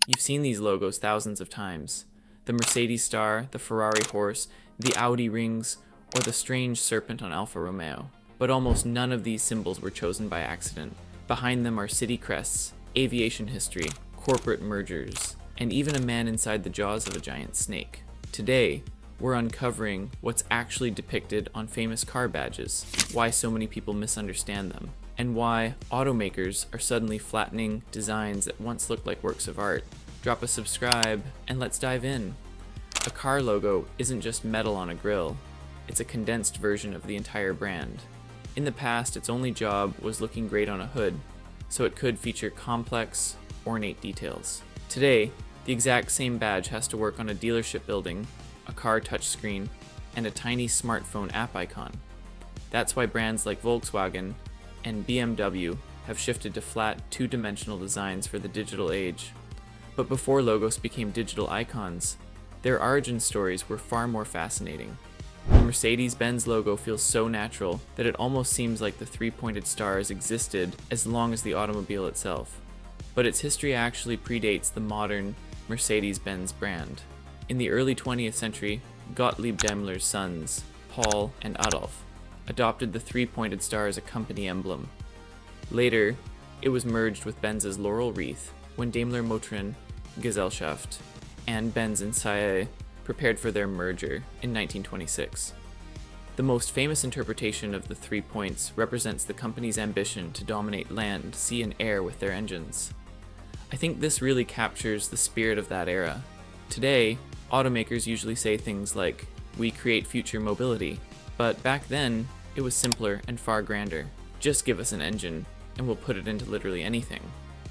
You've seen these logos thousands of times. The Mercedes star, the Ferrari horse, the Audi rings, or the strange serpent on Alfa Romeo. But almost none of these symbols were chosen by accident. Behind them are city crests, aviation history, corporate mergers, and even a man inside the jaws of a giant snake. Today, we're uncovering what's actually depicted on famous car badges, why so many people misunderstand them, and why automakers are suddenly flattening designs that once looked like works of art. Drop a subscribe, and let's dive in. A car logo isn't just metal on a grille, it's a condensed version of the entire brand. In the past, its only job was looking great on a hood, so it could feature complex, ornate details. Today, the exact same badge has to work on a dealership building, a car touchscreen, and a tiny smartphone app icon. That's why brands like Volkswagen and BMW have shifted to flat, two-dimensional designs for the digital age. But before logos became digital icons, their origin stories were far more fascinating. The Mercedes-Benz logo feels so natural that it almost seems like the three-pointed stars existed as long as the automobile itself. But its history actually predates the modern Mercedes-Benz brand. In the early 20th century, Gottlieb Daimler's sons, Paul and Adolf, adopted the three-pointed star as a company emblem. Later, it was merged with Benz's laurel wreath when Daimler Motoren Gesellschaft and Benz and Sae prepared for their merger in 1926. The most famous interpretation of the 3 points represents the company's ambition to dominate land, sea, and air with their engines. I think this really captures the spirit of that era. Today, automakers usually say things like, "We create future mobility," but back then, it was simpler and far grander. Just give us an engine, and we'll put it into literally anything.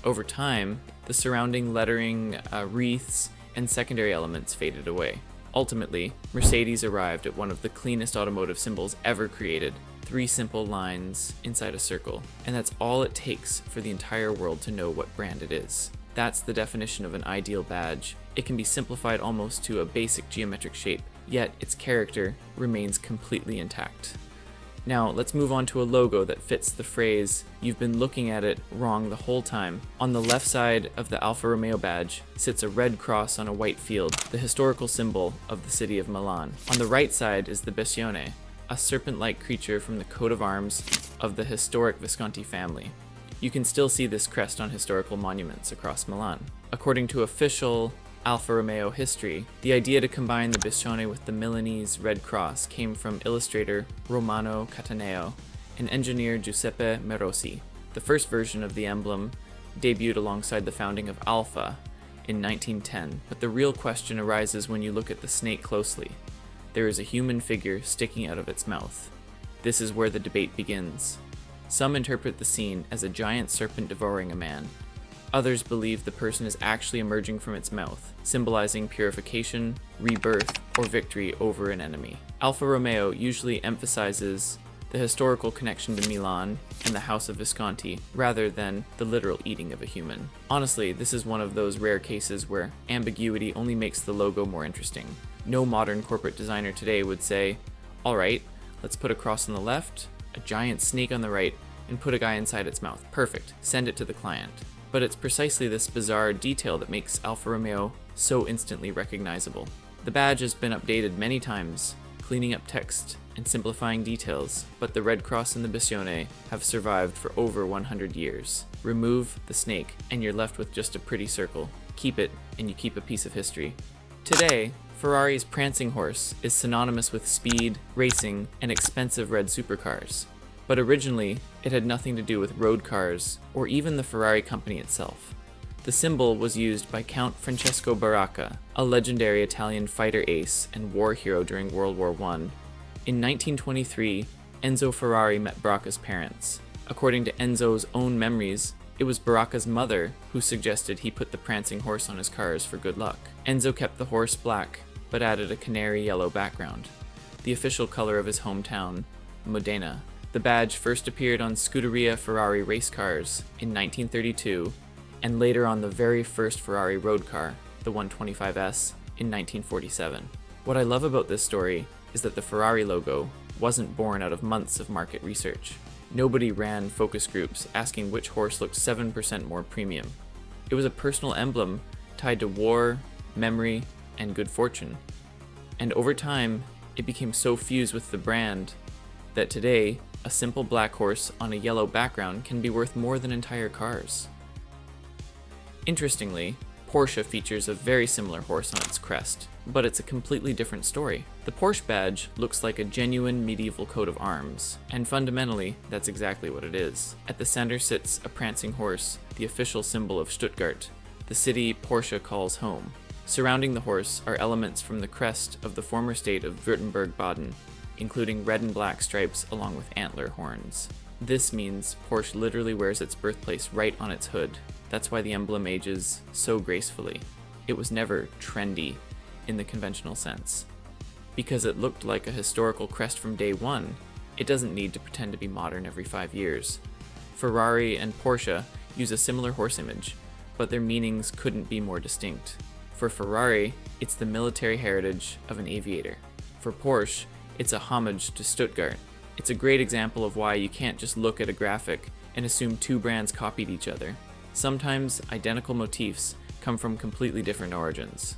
Over time, the surrounding lettering, wreaths, and secondary elements faded away. Ultimately, Mercedes arrived at one of the cleanest automotive symbols ever created: 3 simple lines inside a circle, and that's all it takes for the entire world to know what brand it is. That's the definition of an ideal badge. It can be simplified almost to a basic geometric shape, yet its character remains completely intact. Now, let's move on to a logo that fits the phrase, "You've been looking at it wrong the whole time." On the left side of the Alfa Romeo badge sits a red cross on a white field, the historical symbol of the city of Milan. On the right side is the Bestione, a serpent-like creature from the coat of arms of the historic Visconti family. You can still see this crest on historical monuments across Milan. According to official Alfa Romeo history, the idea to combine the Bestione with the Milanese Red Cross came from illustrator Romano Cataneo and engineer Giuseppe Merosi. The first version of the emblem debuted alongside the founding of Alfa in 1910, but the real question arises when you look at the snake closely. There is a human figure sticking out of its mouth. This is where the debate begins. Some interpret the scene as a giant serpent devouring a man. Others believe the person is actually emerging from its mouth, symbolizing purification, rebirth, or victory over an enemy. Alfa Romeo usually emphasizes the historical connection to Milan and the House of Visconti, rather than the literal eating of a human. Honestly, this is one of those rare cases where ambiguity only makes the logo more interesting. No modern corporate designer today would say, "Alright, let's put a cross on the left, a giant snake on the right, and put a guy inside its mouth. Perfect, send it to the client." But it's precisely this bizarre detail that makes Alfa Romeo so instantly recognizable. The badge has been updated many times, cleaning up text and simplifying details, but the red cross and the Bestione have survived for over 100 years. Remove the snake, and you're left with just a pretty circle. Keep it, and you keep a piece of history. Today, Ferrari's prancing horse is synonymous with speed, racing, and expensive red supercars. But originally, it had nothing to do with road cars, or even the Ferrari company itself. The symbol was used by Count Francesco Baracca, a legendary Italian fighter ace and war hero during World War I. In 1923, Enzo Ferrari met Baracca's parents. According to Enzo's own memories, it was Baracca's mother who suggested he put the prancing horse on his cars for good luck. Enzo kept the horse black, but added a canary yellow background, the official color of his hometown, Modena. The badge first appeared on Scuderia Ferrari race cars in 1932, and later on the very first Ferrari road car, the 125S, in 1947. What I love about this story is that the Ferrari logo wasn't born out of months of market research. Nobody ran focus groups asking which horse looked 7% more premium. It was a personal emblem tied to war, memory, and good fortune. And over time, it became so fused with the brand that today, a simple black horse on a yellow background can be worth more than entire cars. Interestingly, Porsche features a very similar horse on its crest, but it's a completely different story. The Porsche badge looks like a genuine medieval coat of arms, and fundamentally, that's exactly what it is. At the center sits a prancing horse, the official symbol of Stuttgart, the city Porsche calls home. Surrounding the horse are elements from the crest of the former state of Württemberg-Baden, including red and black stripes along with antler horns. This means Porsche literally wears its birthplace right on its hood. That's why the emblem ages so gracefully. It was never trendy in the conventional sense. Because it looked like a historical crest from day one, it doesn't need to pretend to be modern every 5 years. Ferrari and Porsche use a similar horse image, but their meanings couldn't be more distinct. For Ferrari, it's the military heritage of an aviator. For Porsche, it's a homage to Stuttgart. It's a great example of why you can't just look at a graphic and assume two brands copied each other. Sometimes identical motifs come from completely different origins.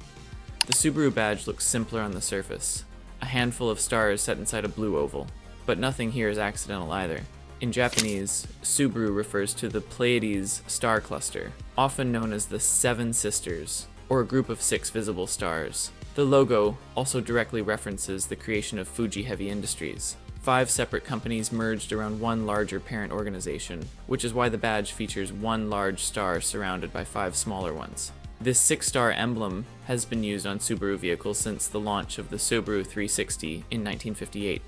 The Subaru badge looks simpler on the surface, a handful of stars set inside a blue oval, but nothing here is accidental either. In Japanese, Subaru refers to the Pleiades star cluster, often known as the Seven Sisters, or a group of 6 visible stars. The logo also directly references the creation of Fuji Heavy Industries. 5 separate companies merged around one larger parent organization, which is why the badge features one large star surrounded by 5 smaller ones. This 6-star emblem has been used on Subaru vehicles since the launch of the Subaru 360 in 1958.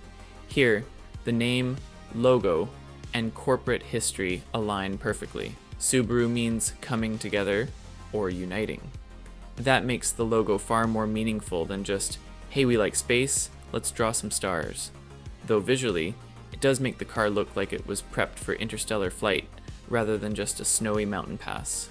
Here, the name, logo, and corporate history align perfectly. Subaru means coming together or uniting. That makes the logo far more meaningful than just, hey, we like space, let's draw some stars. Though visually, it does make the car look like it was prepped for interstellar flight rather than just a snowy mountain pass.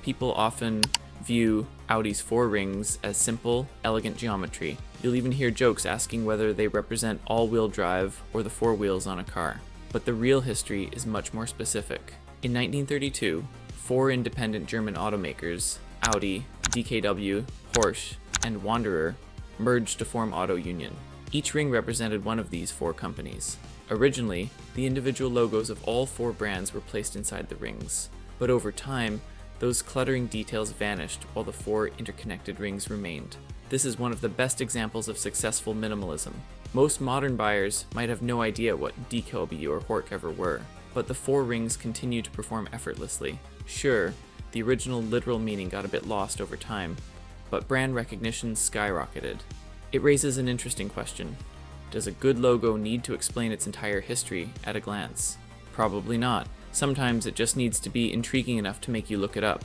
People often view Audi's 4 rings as simple, elegant geometry. You'll even hear jokes asking whether they represent all-wheel drive or the 4 wheels on a car. But the real history is much more specific. In 1932, 4 independent German automakers, Audi, DKW, Porsche, and Wanderer, merged to form Auto Union. Each ring represented one of these 4 companies. Originally, the individual logos of all 4 brands were placed inside the rings, but over time, those cluttering details vanished while the 4 interconnected rings remained. This is one of the best examples of successful minimalism. Most modern buyers might have no idea what DKW or Hork ever were, but the 4 rings continue to perform effortlessly. Sure, the original literal meaning got a bit lost over time, but brand recognition skyrocketed. It raises an interesting question. Does a good logo need to explain its entire history at a glance? Probably not. Sometimes it just needs to be intriguing enough to make you look it up.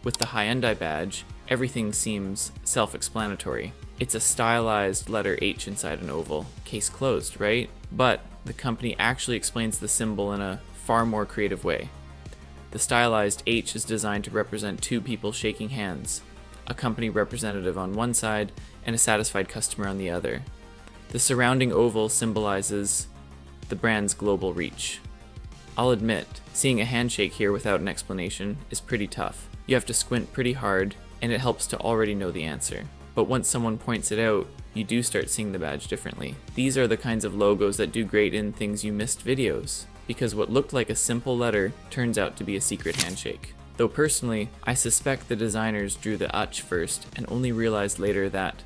With the Hyundai badge, everything seems self-explanatory. It's a stylized letter H inside an oval. Case closed, right? But the company actually explains the symbol in a far more creative way. The stylized H is designed to represent 2 people shaking hands, a company representative on one side and a satisfied customer on the other. The surrounding oval symbolizes the brand's global reach. I'll admit, seeing a handshake here without an explanation is pretty tough. You have to squint pretty hard, and it helps to already know the answer. But once someone points it out, you do start seeing the badge differently. These are the kinds of logos that do great in Things You Missed videos, because what looked like a simple letter turns out to be a secret handshake. Though personally, I suspect the designers drew the Ch first and only realized later that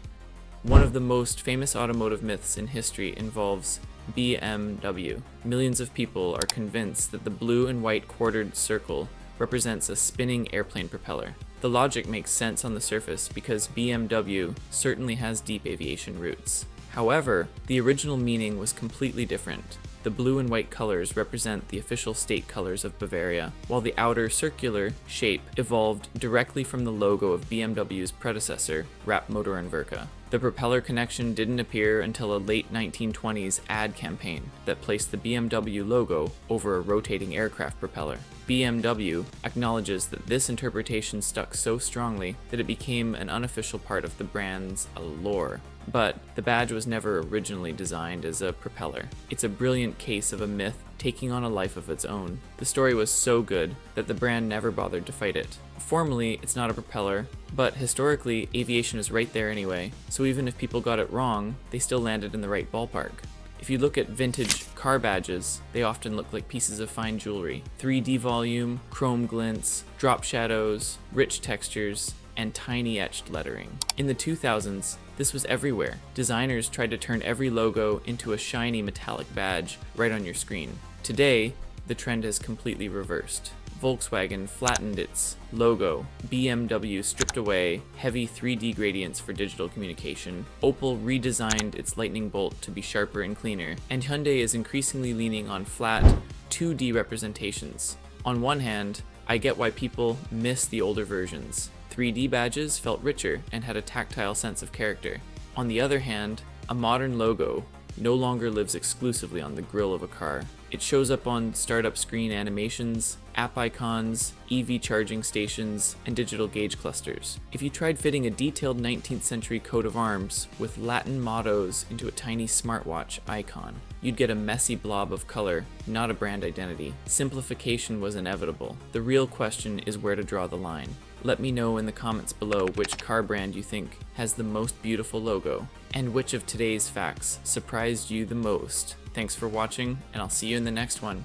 one of the most famous automotive myths in history involves BMW. Millions of people are convinced that the blue and white quartered circle represents a spinning airplane propeller. The logic makes sense on the surface because BMW certainly has deep aviation roots. However, the original meaning was completely different. The blue and white colors represent the official state colors of Bavaria, while the outer circular shape evolved directly from the logo of BMW's predecessor, Rapmotor and Verca. The propeller connection didn't appear until a late 1920s ad campaign that placed the BMW logo over a rotating aircraft propeller. BMW acknowledges that this interpretation stuck so strongly that it became an unofficial part of the brand's allure. But the badge was never originally designed as a propeller. It's a brilliant case of a myth taking on a life of its own. The story was so good that the brand never bothered to fight it. Formally, it's not a propeller, but historically, aviation is right there anyway, so even if people got it wrong, they still landed in the right ballpark. If you look at vintage car badges, they often look like pieces of fine jewelry. 3D volume, chrome glints, drop shadows, rich textures, and tiny etched lettering. In the 2000s, this was everywhere. Designers tried to turn every logo into a shiny metallic badge right on your screen. Today, the trend has completely reversed. Volkswagen flattened its logo, BMW stripped away heavy 3D gradients for digital communication, Opel redesigned its lightning bolt to be sharper and cleaner, and Hyundai is increasingly leaning on flat 2D representations. On one hand, I get why people miss the older versions. 3D badges felt richer and had a tactile sense of character. On the other hand, a modern logo no longer lives exclusively on the grille of a car. It shows up on startup screen animations, app icons, EV charging stations, and digital gauge clusters. If you tried fitting a detailed 19th century coat of arms with Latin mottos into a tiny smartwatch icon, you'd get a messy blob of color, not a brand identity. Simplification was inevitable. The real question is where to draw the line. Let me know in the comments below which car brand you think has the most beautiful logo, and which of today's facts surprised you the most. Thanks for watching, and I'll see you in the next one.